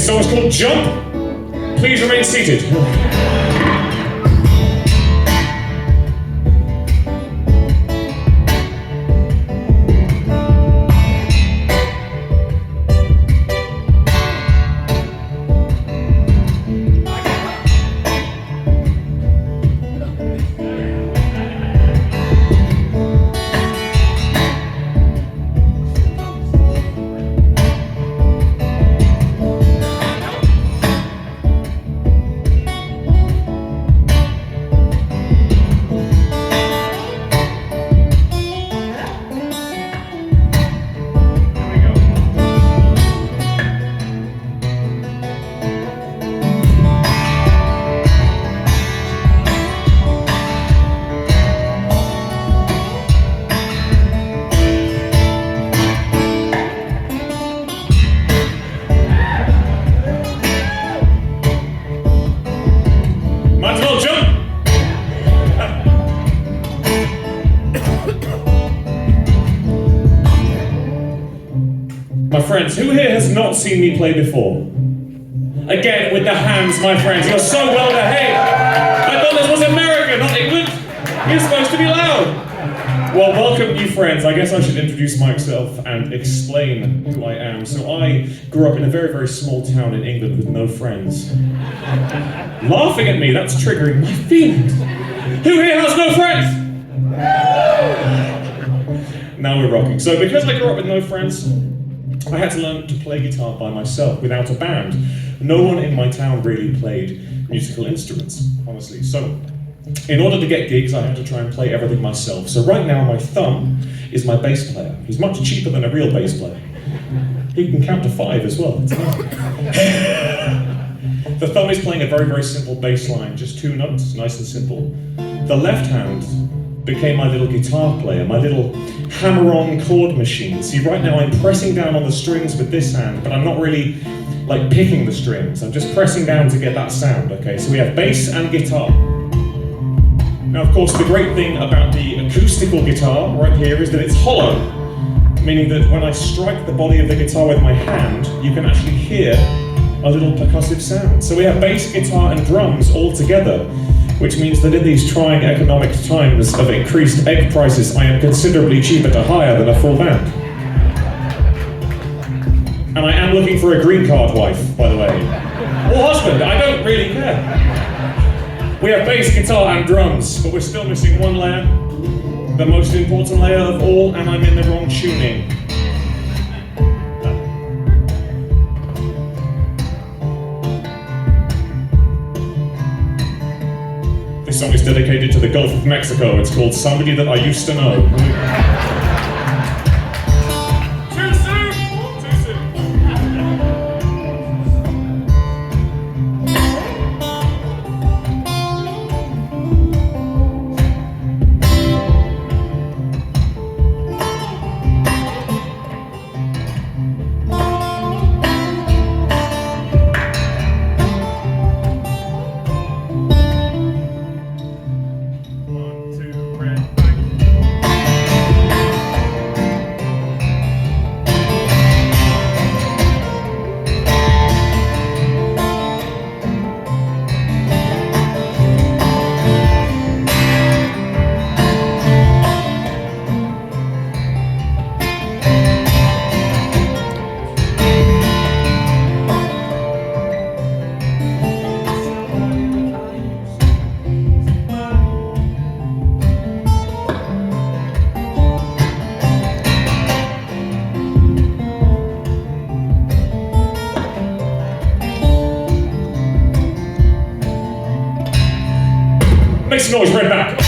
This song is called Jump. Please remain seated. My friends, who here has not seen me play before? Again, with the hands, my friends. You're so well behaved. I thought this was America, not England. You're supposed to be loud. Well, welcome, you friends. I guess I should introduce myself and explain who I am. So I grew up in a very, very small town in England with no friends. Laughing at me, that's triggering my feelings. Who here has no friends? Now we're rocking. So because I grew up with no friends, I had to learn to play guitar by myself, without a band. No one in my town really played musical instruments, honestly. So, in order to get gigs, I had to try and play everything myself. So right now, my thumb is my bass player. He's much cheaper than a real bass player. He can count to 5 as well. The thumb is playing a very, very simple bass line, just 2 notes, nice and simple. The left hand became my little guitar player, my little hammer-on chord machine. See, right now I'm pressing down on the strings with this hand, but I'm not really like picking the strings. I'm just pressing down to get that sound, okay? So we have bass and guitar. Now, of course, the great thing about the acoustical guitar right here is that it's hollow, meaning that when I strike the body of the guitar with my hand, you can actually hear a little percussive sound. So we have bass, guitar, and drums all together, which means that in these trying economic times of increased egg prices, I am considerably cheaper to hire than a full band. And I am looking for a green card wife, by the way. Or husband, I don't really care. We have bass, guitar, and drums, but we're still missing one layer, the most important layer of all, and I'm in the wrong tuning. This song is dedicated to the Gulf of Mexico. It's called Somebody That I Used to Know. Make some noise, right back.